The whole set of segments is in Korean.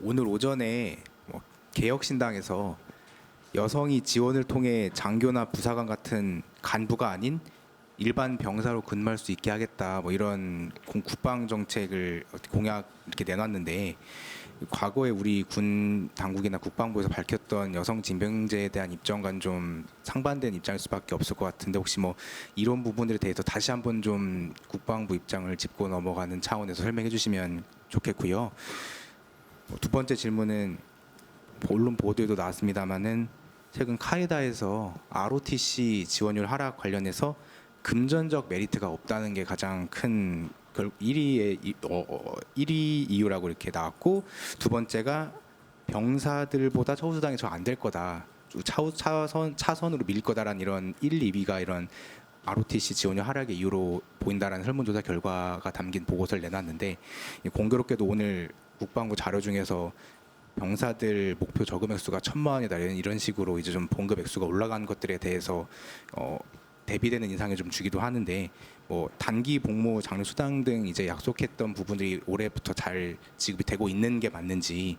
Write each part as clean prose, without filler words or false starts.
오늘 오전에 개혁신당에서 여성이 지원을 통해 장교나 부사관 같은 간부가 아닌 일반 병사로 근무할 수 있게 하겠다, 이런 국방 정책을 공약 이렇게 내놨는데, 과거에 우리 군 당국이나 국방부에서 밝혔던 여성 징병제에 대한 입장과는 좀 상반된 입장일 수밖에 없을 것 같은데, 혹시 이런 부분들에 대해서 다시 한번 좀 국방부 입장을 짚고 넘어가는 차원에서 설명해 주시면 좋겠고요. 두 번째 질문은 언론 보도에도 나왔습니다마는 최근 카에다에서 ROTC 지원율 하락 관련해서 금전적 메리트가 없다는 게 가장 큰 1위 이유라고 이렇게 나왔고, 두 번째가 병사들보다 처우수당이 더 안 될 거다, 차선으로 밀 거다라는 이런 1, 2위가 이런 ROTC 지원율 하락의 이유로 보인다라는 설문조사 결과가 담긴 보고서를 내놨는데, 공교롭게도 오늘 국방부 자료 중에서 병사들 목표 저금 액수가 1,000만 원이다, 이런 식으로 이제 좀 봉급 액수가 올라간 것들에 대해서 대비되는 인상을 좀 주기도 하는데, 단기 복무 장려 수당 등 이제 약속했던 부분들이 올해부터 잘 지급이 되고 있는 게 맞는지,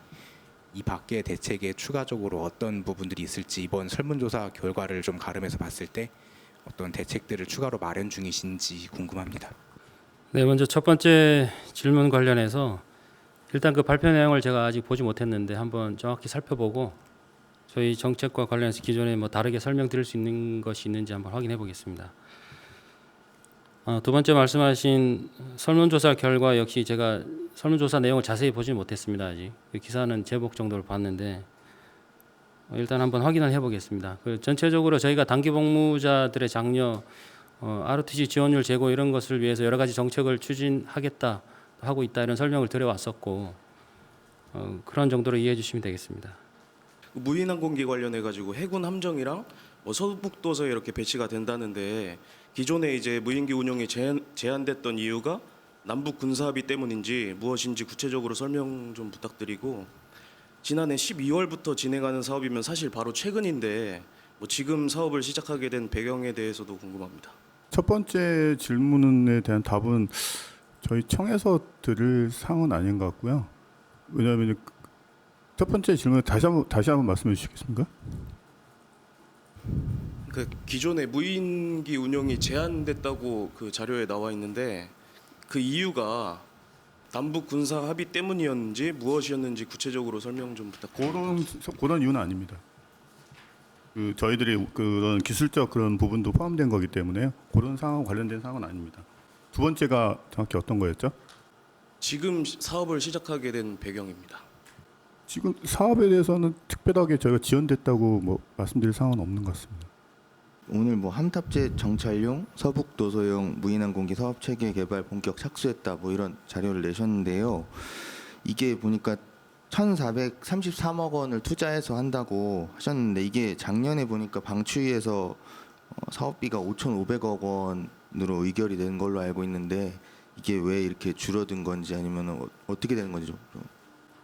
이 밖의 대책에 추가적으로 어떤 부분들이 있을지 이번 설문조사 결과를 좀 가름해서 봤을 때 어떤 대책들을 추가로 마련 중이신지 궁금합니다. 네, 먼저 첫 번째 질문 관련해서 일단 그 발표 내용을 제가 아직 보지 못했는데 한번 정확히 살펴보고 저희 정책과 관련해서 기존에 다르게 설명드릴 수 있는 것이 있는지 한번 확인해 보겠습니다. 두 번째 말씀하신 설문조사 결과 역시 제가 설문조사 내용을 자세히 보지 못했습니다. 아직 그 기사는 제목 정도를 봤는데 일단 한번 확인을 해보겠습니다. 전체적으로 저희가 단기 복무자들의 장려, ROTC 지원율 제고 이런 것을 위해서 여러 가지 정책을 추진하겠다 하고 있다, 이런 설명을 드려왔었고, 그런 정도로 이해해 주시면 되겠습니다. 무인항공기 관련해 가지고 해군 함정이랑 서북도서에 이렇게 배치가 된다는데, 기존에 이제 무인기 운용이 제한됐던 이유가 남북 군사합의 때문인지 무엇인지 구체적으로 설명 좀 부탁드리고, 지난해 12월부터 진행하는 사업이면 사실 바로 최근인데 지금 사업을 시작하게 된 배경에 대해서도 궁금합니다. 첫 번째 질문에 대한 답은 저희 청에서 드릴 사항은 아닌 것 같고요. 왜냐하면 첫 번째 질문 다시 한번 말씀해 주시겠습니까? 그 기존에 무인기 운용이 제한됐다고 그 자료에 나와 있는데, 그 이유가 남북 군사 합의 때문이었는지 무엇이었는지 구체적으로 설명 좀 부탁드립니다. 그런 이유는 아닙니다. 저희들이 그런 기술적 그런 부분도 포함된 거기 때문에요. 그런 상황 관련된 사항은 아닙니다. 두 번째가 정확히 어떤 거였죠? 지금 사업을 시작하게 된 배경입니다. 지금 사업에 대해서는 특별하게 저희가 지원됐다고 말씀드릴 사항은 없는 것 같습니다. 오늘 함탑제 정찰용 서북도서용 무인항공기 사업 체계 개발 본격 착수했다, 이런 자료를 내셨는데요. 이게 보니까 1,433억 원을 투자해서 한다고 하셨는데, 이게 작년에 보니까 방추위에서 사업비가 5,500억 원으로 의결이 된 걸로 알고 있는데, 이게 왜 이렇게 줄어든 건지 아니면 어떻게 되는 건지 좀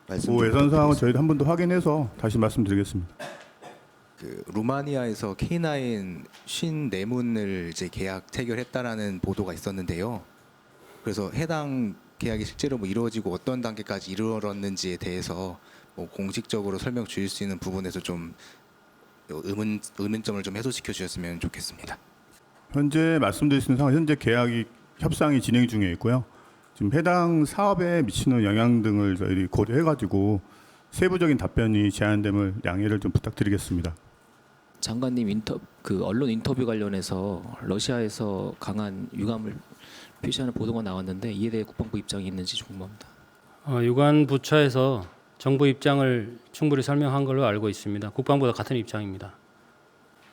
말씀 좀 예산 사항은 저희도 한 번 더 확인해서 다시 말씀드리겠습니다. 루마니아에서 K9 54문을 이제 계약 체결했다라는 보도가 있었는데요. 그래서 해당 계약이 실제로 이루어지고 어떤 단계까지 이르렀는지에 대해서 공식적으로 설명 주실 수 있는 부분에서 좀 의문점을 좀 해소시켜 주셨으면 좋겠습니다. 현재 말씀드릴 수 있는 상황, 현재 협상이 진행 중에 있고요. 지금 해당 사업에 미치는 영향 등을 저희들이 고려해가지고 세부적인 답변이 제안됨을 양해를 좀 부탁드리겠습니다. 장관님 언론 인터뷰 관련해서 러시아에서 강한 유감을 표시하는 보도가 나왔는데, 이에 대해 국방부 입장이 있는지 궁금합니다. 유관 부처에서 정부 입장을 충분히 설명한 걸로 알고 있습니다. 국방부와 같은 입장입니다.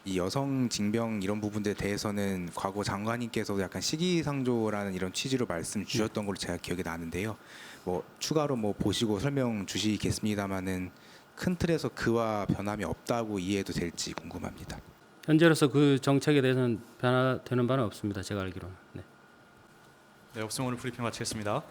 이 여성 징병 이런 부분들에 대해서는 과거 장관님께서도 약간 시기상조라는 이런 취지로 말씀 주셨던 걸로 제가 기억이 나는데요. 추가로 보시고 설명 주시겠습니다마는 큰 틀에서 그와 변함이 없다고 이해해도 될지 궁금합니다. 현재로서 그 정책에 대해서는 변화되는 바는 없습니다. 제가 알기로는. 네. 네, 없으면 오늘 브리핑 마치겠습니다.